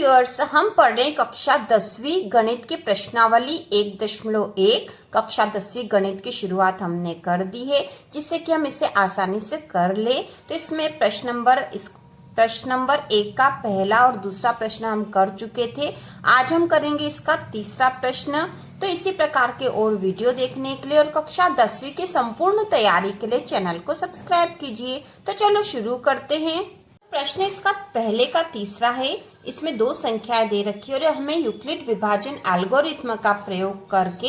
Viewers, हम पढ़ रहे हैं कक्षा 10वीं गणित की प्रश्नावली 1.1। कक्षा 10वीं गणित की शुरुआत हमने कर दी है, जिससे कि हम इसे आसानी से कर ले। तो इसमें प्रश्न नंबर 1 का पहला और दूसरा प्रश्न हम कर चुके थे। आज हम करेंगे इसका तीसरा प्रश्न। तो इसी प्रकार के और वीडियो देखने के लिए और कक्षा 10वीं की संपूर्ण तैयारी के लिए चैनल को सब्सक्राइब कीजिए। तो चलो शुरू करते हैं। प्रश्न इसका पहले का तीसरा है। इसमें दो संख्याएं दे रखी है और हमें यूक्लिड विभाजन एल्गोरिथ्म का प्रयोग करके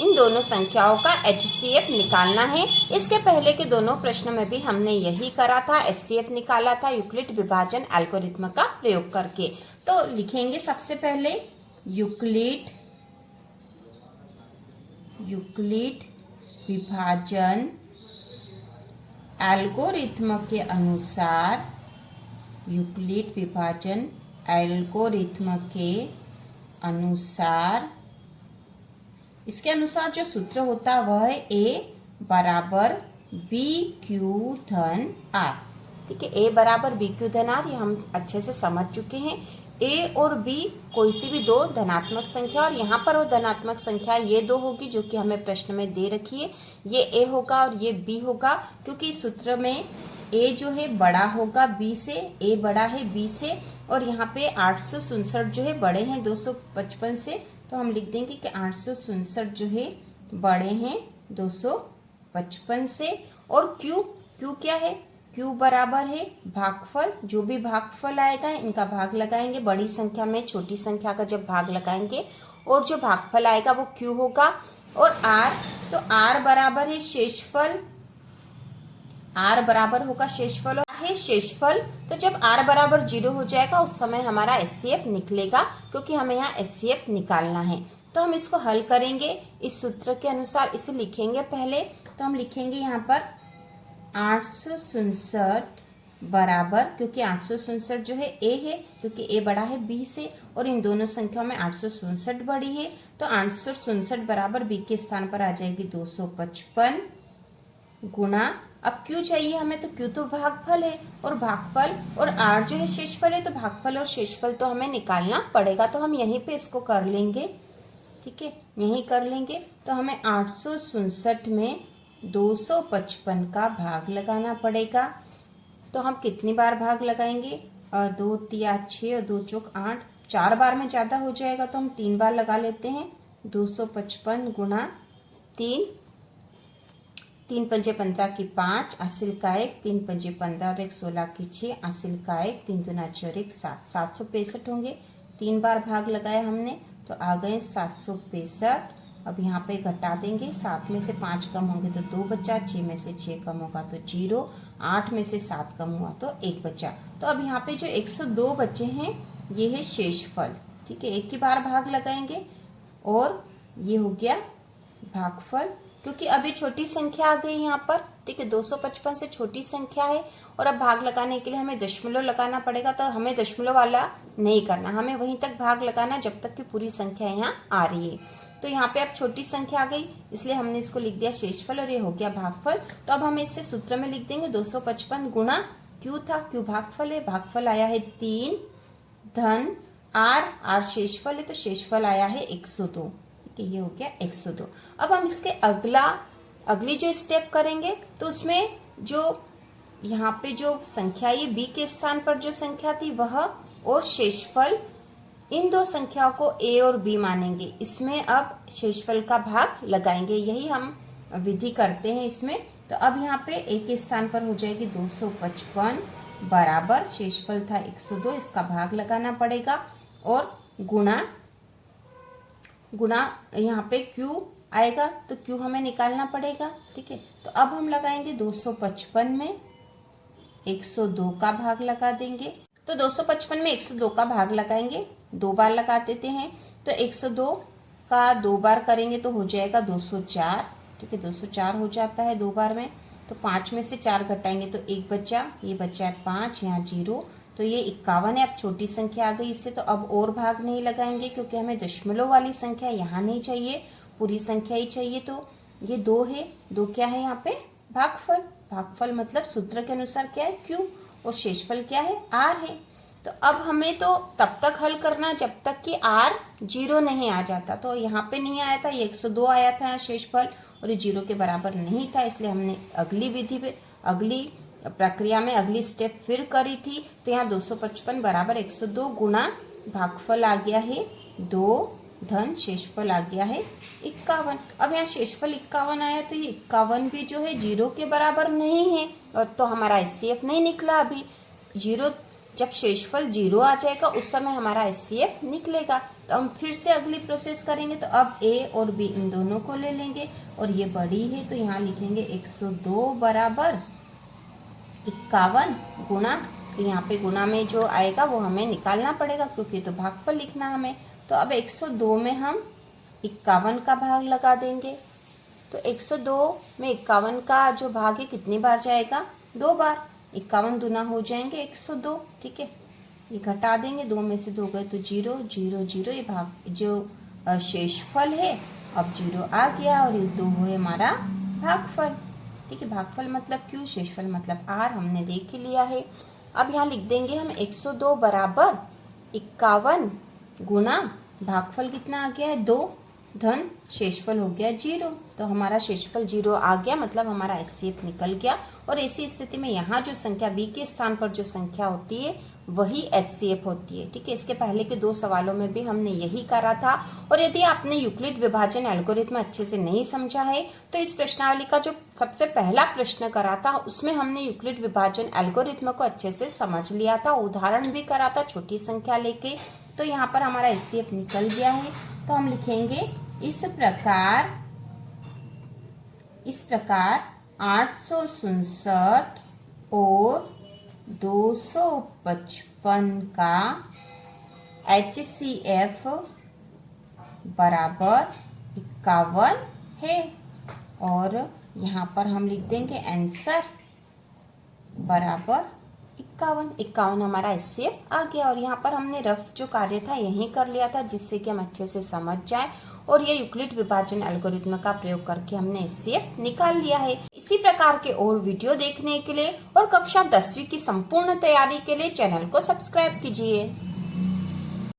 इन दोनों संख्याओं का HCF निकालना है। इसके पहले के दोनों प्रश्न में भी हमने यही करा था, HCF निकाला था यूक्लिड विभाजन एल्गोरिथ्म का प्रयोग करके। तो लिखेंगे सबसे पहले यूक्लिड विभाजन एल्गोरिथ्म के अनुसार, यूक्लिड विभाजन एल्गोरिथ्म के अनुसार, इसके अनुसार जो सूत्र होता है वह है A बराबर BQ धन R। ठीक है, A बराबर BQ धन R, ये हम अच्छे से समझ चुके हैं। A और B कोई सी भी दो धनात्मक संख्या, और यहाँ पर वो धनात्मक संख्या ये दो होगी जो कि हमें प्रश्न में दे रखी है। ये A होगा और ये B होगा, क्योंकि इस सूत्र में A जो है बड़ा होगा B से, A बड़ा है B से, और यहाँ पे 867 जो है बड़े हैं 255 से, तो हम लिख देंगे कि 867 जो है बड़े हैं 255 से। और Q क्या है? Q बराबर है भागफल, जो भी भागफल आएगा इनका भाग लगाएंगे, बड़ी संख्या में छोटी संख्या का जब भाग लगाएंगे और जो भागफल आएगा वो Q होगा। और R, तो R बराबर है शेषफल, R बराबर होगा शेषफल और है शेषफल। तो जब R बराबर 0 हो जाएगा उस समय हमारा HCF निकलेगा, क्योंककि हमें यहाँ HCF निकालना है। तो हम इसको हल करेंगे इस सूत्र के अनुसार। इसे लिखेंगे पहले, तो हम लिखेंगे यहाँ पर 867 बराबर, क्योंकि 867 जो है A है, क्योंकि A बड़ा है B से, और इन दोनों संख्याओं में 867 बड़ी है, तो 867 बराबर B के स्थान पर आ जाएगी 255 गुणा, अब Q चाहिए हमें, तो Q तो भागफल है और भागफल, और R जो है शेषफल है, तो भागफल और शेषफल तो हमें निकालना पड़ेगा। तो हम यहीं पे इसको कर लेंगे। ठीक है, यहीं कर लेंगे। तो हमें 867 में 255 का भाग लगाना पड़ेगा। तो हम कितनी बार भाग लगाएंगे? 2 तिया 6 और 2 चौक 8, 4 बार में ज़्यादा हो जाएगा तो हम 3 बार लगा लेते हैं। 255 गुणा 3, 3 पंजे 15 की 5, आसिल का 1, 3 पंजे 15 और 1 16 की 6, आसिल का 1, 3 दूना 4 1 7, 765 होंगे। 3 बार भाग लगाया हमने तो आ गए 765। अब यहाँ पे घटा देंगे, 7 में से 5 कम होंगे तो 2 बचा, 6 में से 6 कम होगा तो 0, 8 में से 7 कम हुआ तो 1 बचा। तो अब यहाँ पे जो 102 बचे हैं ये है शेषफल। ठीक है, एक ही बार भाग लगाएंगे और ये हो गया भागफल, क्योंकि अभी छोटी संख्या आ गई यहाँ पर। ठीक है, 255 से छोटी संख्या है और अब भाग लगाने के लिए हमें दशमलव लगाना पड़ेगा। तो हमें दशमलव वाला नहीं करना, हमें वहीं तक भाग लगाना जब तक कि पूरी संख्या यहाँ आ रही है। तो यहाँ पे अब छोटी संख्या आ गई, इसलिए हमने इसको लिख दिया शेषफल और ये हो गया भागफल। तो अब हम इसे सूत्र में लिख देंगे 255 गुणा Q था, Q भागफल है, भागफल आया है 3 धन R शेषफल है, तो शेषफल आया है 102। ये हो गया 102। अब हम इसके अगली जो स्टेप करेंगे तो उसमें जो यहाँ पे जो संख्या ये B के स्थान पर जो संख्या थी वह और शेषफल, इन दो संख्याओं को A और B मानेंगे। इसमें अब शेषफल का भाग लगाएंगे, यही हम विधि करते हैं इसमें। तो अब यहाँ पे A के स्थान पर हो जाएगी 255 बराबर, शेषफल था 102, इसका भाग लगाना पड़ेगा, और गुणा यहाँ पे Q आएगा तो Q हमें निकालना पड़ेगा। ठीक है, तो अब हम लगाएंगे 255 में 102 का भाग लगा देंगे। तो 255 में 102 का भाग लगाएंगे, 2 बार लगा देते हैं। तो 102 का 2 बार करेंगे तो हो जाएगा 204। ठीक है, 204 हो जाता है 2 बार में। तो 5 में से 4 घटाएंगे तो 1 बचा, ये बचा है 5, यहाँ 0, तो ये 51 है। अब छोटी संख्या आ गई इससे, तो अब और भाग नहीं लगाएंगे क्योंकि हमें दशमलव वाली संख्या यहाँ नहीं चाहिए, पूरी संख्या ही चाहिए। तो ये 2 है, 2 क्या है यहाँ पे? भागफल। भागफल मतलब सूत्र के अनुसार क्या है? Q, और शेषफल क्या है? R है। तो अब हमें तो तब तक हल करना जब तक कि r 0 नहीं आ जाता। तो यहाँ पे नहीं आया था, ये 102 आया था यहाँ शेषफल, और ये 0 के बराबर नहीं था, इसलिए हमने अगली विधि पे, अगली प्रक्रिया में अगली स्टेप फिर करी थी। तो यहाँ 255 बराबर 102 गुणा भागफल आ गया है 2 धन शेषफल आ गया है 51। अब यहाँ शेषफल 51 आया, तो ये 51 भी जो है 0 के बराबर नहीं है, और तो हमारा HCF नहीं निकला अभी। 0 जब शेषफल 0 आ जाएगा उस समय हमारा HCF निकलेगा। तो हम फिर से अगली प्रोसेस करेंगे। तो अब A और B इन दोनों को ले लेंगे, और ये बड़ी है तो यहाँ लिखेंगे 102 बराबर 51 गुणा, तो यहाँ पे गुणा में जो आएगा वो हमें निकालना पड़ेगा क्योंकि तो भागफल लिखना हमें। तो अब 102 में हम 51 का भाग लगा देंगे। तो 102 में 51 का जो भाग है कितनी बार जाएगा? 2 बार। 51 दूना हो जाएंगे 102, ठीक है। ये घटा देंगे, 2 में से 2 गए तो 0 0 0, ये भाग जो शेषफल है अब 0 आ गया, और ये 2 है हमारा भागफल, ठीक है। भागफल मतलब क्यों, शेषफल मतलब r, हमने देख ही लिया है। अब यहाँ लिख देंगे हम 102 बराबर 51 गुणा भागफल कितना आ गया है 2 धन शेषफल हो गया 0। तो हमारा शेषफल 0 आ गया, मतलब हमारा HCF निकल गया। और ऐसी स्थिति में यहाँ जो संख्या b के स्थान पर जो संख्या होती है वही HCF होती है, ठीक है। इसके पहले के 2 सवालों में भी हमने यही करा था। और यदि आपने यूक्लिड विभाजन एल्गोरिथम अच्छे से नहीं समझा है तो इस प्रश्नावली का जो सबसे पहला प्रश्न करा था उसमें हमने यूक्लिड विभाजन एल्गोरिथम को अच्छे से समझ लिया था, उदाहरण भी करा था छोटी संख्या लेके। तो यहाँ पर हमारा HCF निकल गया है। तो हम लिखेंगे इस प्रकार 867 और 255 का HCF बराबर 51 है। और यहाँ पर हम लिख देंगे आंसर बराबर 51 हमारा HCF आ गया। और यहाँ पर हमने रफ जो कार्य था यही कर लिया था, जिससे कि हम अच्छे से समझ जाए। और ये यूक्लिड विभाजन एल्गोरिथम का प्रयोग करके हमने HCF निकाल लिया है। इसी प्रकार के और वीडियो देखने के लिए और कक्षा 10वीं की संपूर्ण तैयारी के लिए चैनल को सब्सक्राइब कीजिए।